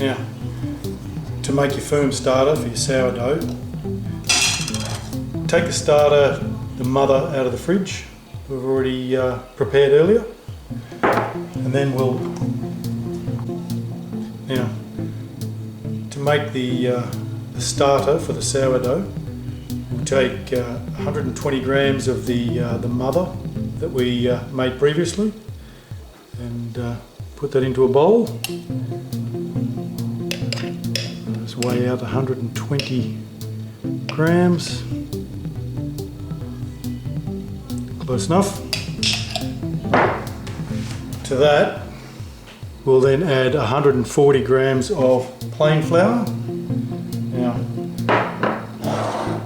Now, to make your firm starter for your sourdough, take the starter, the mother, out of the fridge we've already prepared earlier, and then now to make the starter for the sourdough, we'll take 120 grams of the mother that we made previously, and put that into a bowl. Let's weigh out 120 grams. Close enough. To that, we'll then add 140 grams of plain flour. Now,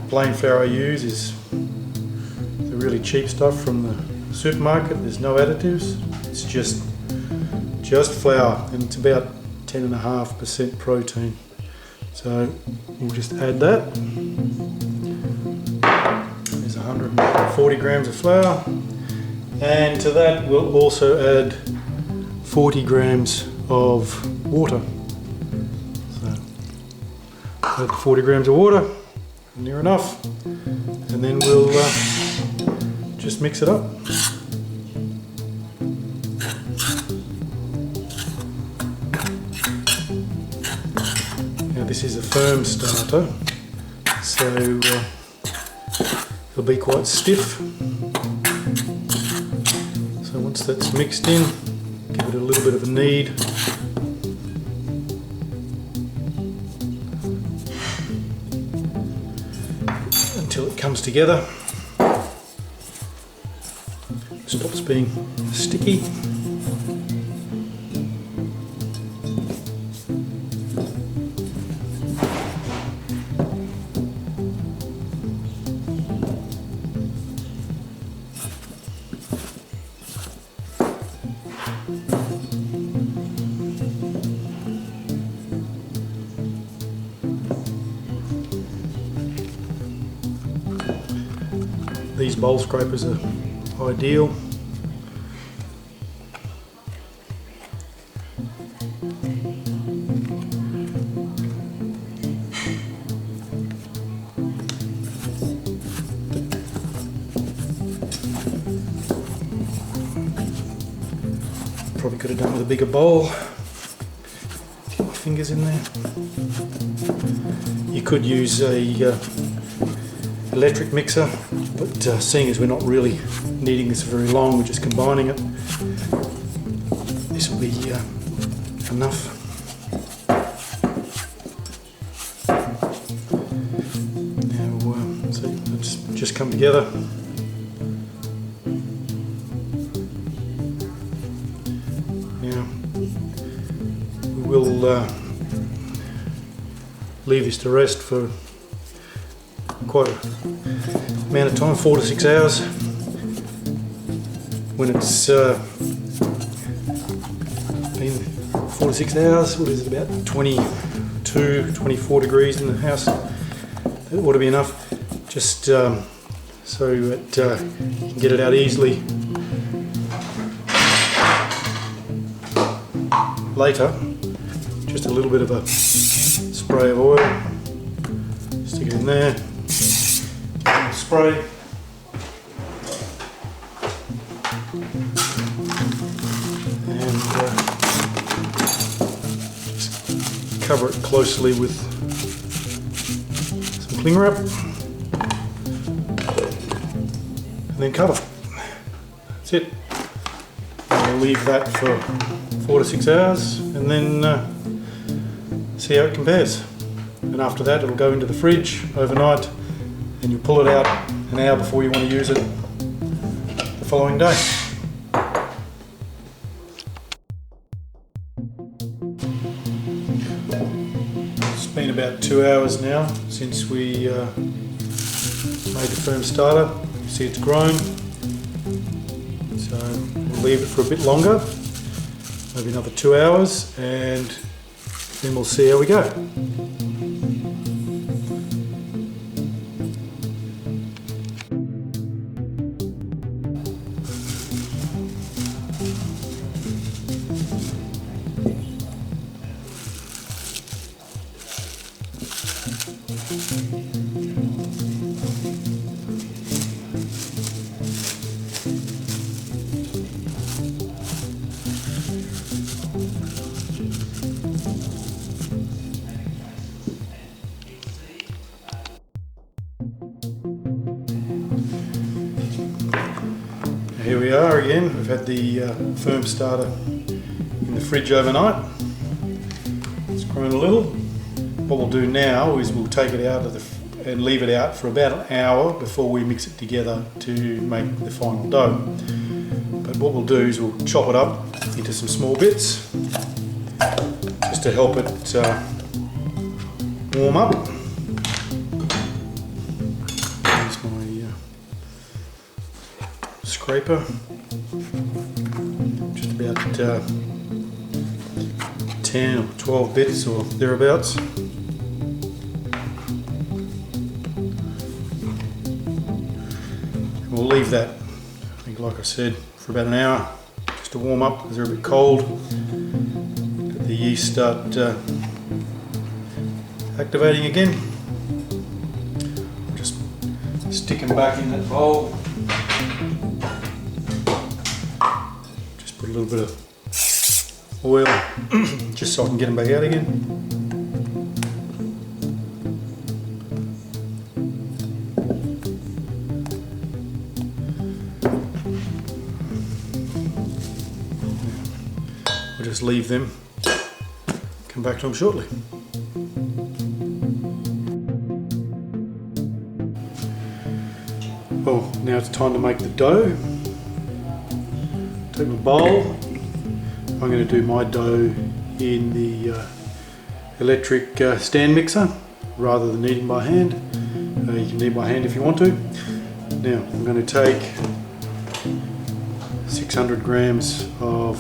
plain flour I use is the really cheap stuff from the supermarket. There's no additives. It's just flour, and it's about 10.5% protein. So we'll just add that. There's 140 grams of flour, and to that we'll also add 40 grams of water. So add 40 grams of water, near enough, and then we'll just mix it up. Now this is a firm starter, so it'll be quite stiff. So once that's mixed in, give it a little bit of a knead. Until it comes together, stops being sticky. These bowl scrapers are ideal. Probably could have done with a bigger bowl. Get my fingers in there. You could use a electric mixer, but seeing as we're not really kneading this very long, we're just combining it, this will be enough. Now, so it's just come together. Now we will leave this to rest for quite a amount of time, 4 to 6 hours. When it's been 4 to 6 hours, what is it, about 22, 24 degrees in the house, that ought to be enough, just so that you can get it out easily later. Just a little bit of a spray of oil, stick it in there. Spray. And just cover it closely with some cling wrap, and then cover. That's it. We'll leave that for 4 to 6 hours, and then see how it compares. And after that, it'll go into the fridge overnight, and you pull it out an hour before you want to use it the following day. It's been about 2 hours now since we made the firm starter. You see it's grown, so we'll leave it for a bit longer, maybe another 2 hours, and then we'll see how we go. Here we are again. We've had the firm starter in the fridge overnight. It's grown a little. What we'll do now is we'll take it out of and leave it out for about an hour before we mix it together to make the final dough. But what we'll do is we'll chop it up into some small bits just to help it warm up. Here's my scraper. Just about 10 or 12 bits or thereabouts. We'll leave that, I think, like I said, for about an hour just to warm up because they're a bit cold. Let the yeast start activating again. Just stick them back in that bowl. Just put a little bit of oil just so I can get them back out again. We'll just leave them, come back to them shortly. Well, now it's time to make the dough. Take my bowl. I'm going to do my dough in the electric stand mixer rather than kneading by hand. You can knead by hand if you want to. Now I'm going to take 600 grams of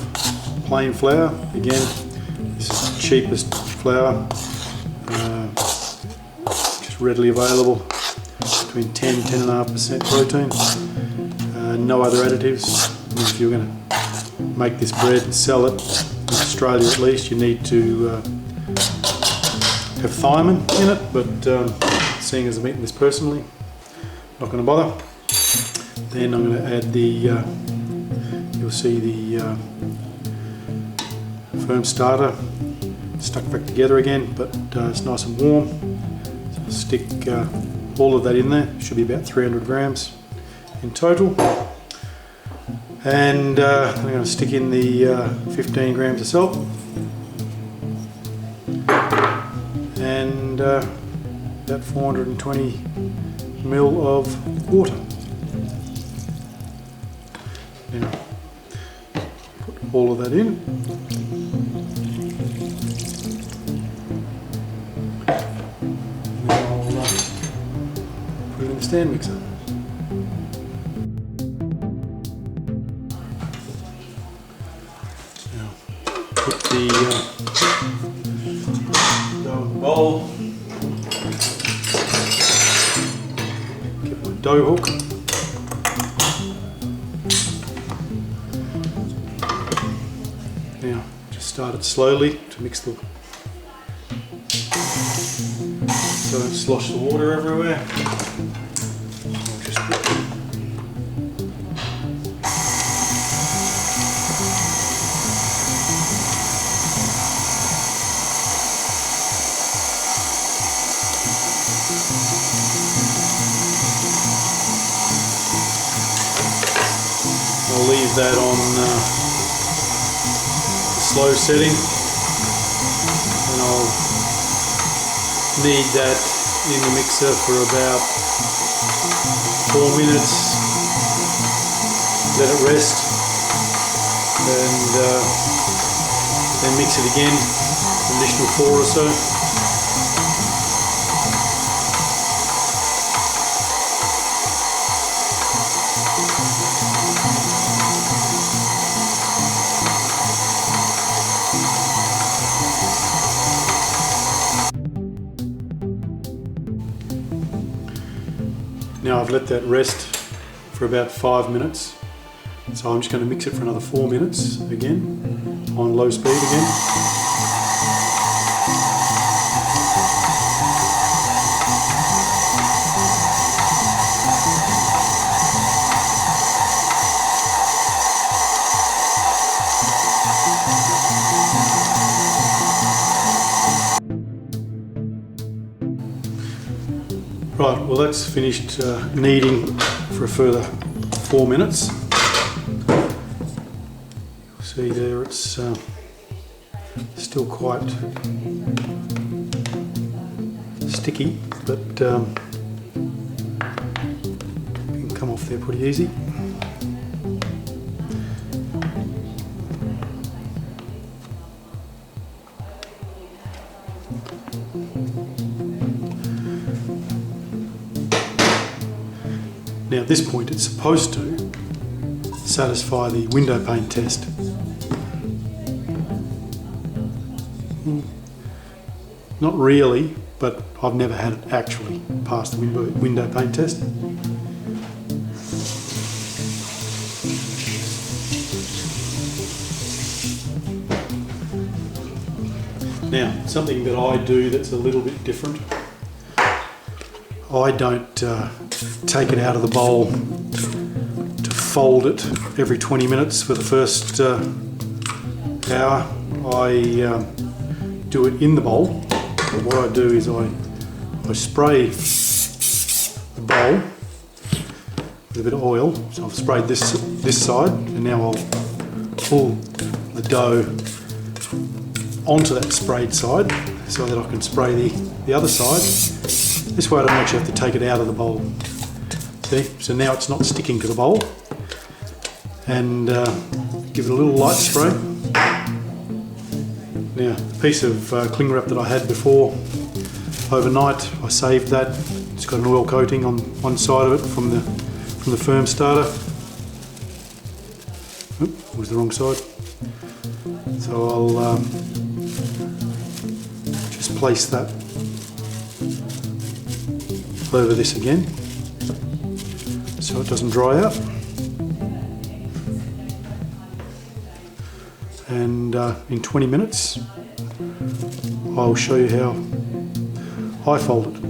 plain flour. Again, this is the cheapest flour, just readily available, between 10–10.5% protein. No other additives. If you're going to make this bread and sell it in Australia, at least, you need to have thiamine in it, but seeing as I'm eating this personally, not going to bother. Then I'm going to add the, you'll see the firm starter stuck back together again, but it's nice and warm. So I'll stick all of that in there. Should be about 300 grams in total. And I'm going to stick in the 15 grams of salt and about 420 ml of water. Now, put all of that in. And then I'll put it in the stand mixer. Put the dough in the bowl, get my dough hook, now just start it slowly to mix the, so don't slosh the water everywhere. I'll just put I'll leave that on the slow setting, and I'll knead that in the mixer for about 4 minutes, let it rest, and then mix it again, an additional 4 or so. Now I've let that rest for about 5 minutes, so I'm just going to mix it for another 4 minutes again, on low speed again. Right, well that's finished kneading for a further 4 minutes. See there, it's still quite sticky, but it can come off there pretty easy. Now at this point it's supposed to satisfy the window pane test. Not really, but I've never had it actually pass the window pane test. Now, something that I do that's a little bit different. I don't take it out of the bowl to fold it every 20 minutes for the first hour. I do it in the bowl. But what I do is I spray the bowl with a bit of oil. So I've sprayed this side, and now I'll pull the dough onto that sprayed side so that I can spray the other side. This way I don't actually have to take it out of the bowl. See? So now it's not sticking to the bowl. And give it a little light spray. Now, a piece of cling wrap that I had before overnight, I saved that. It's got an oil coating on one side of it from the firm starter. Oop, it was the wrong side. So I'll just place that over this again so it doesn't dry out. And in 20 minutes I'll show you how I fold it.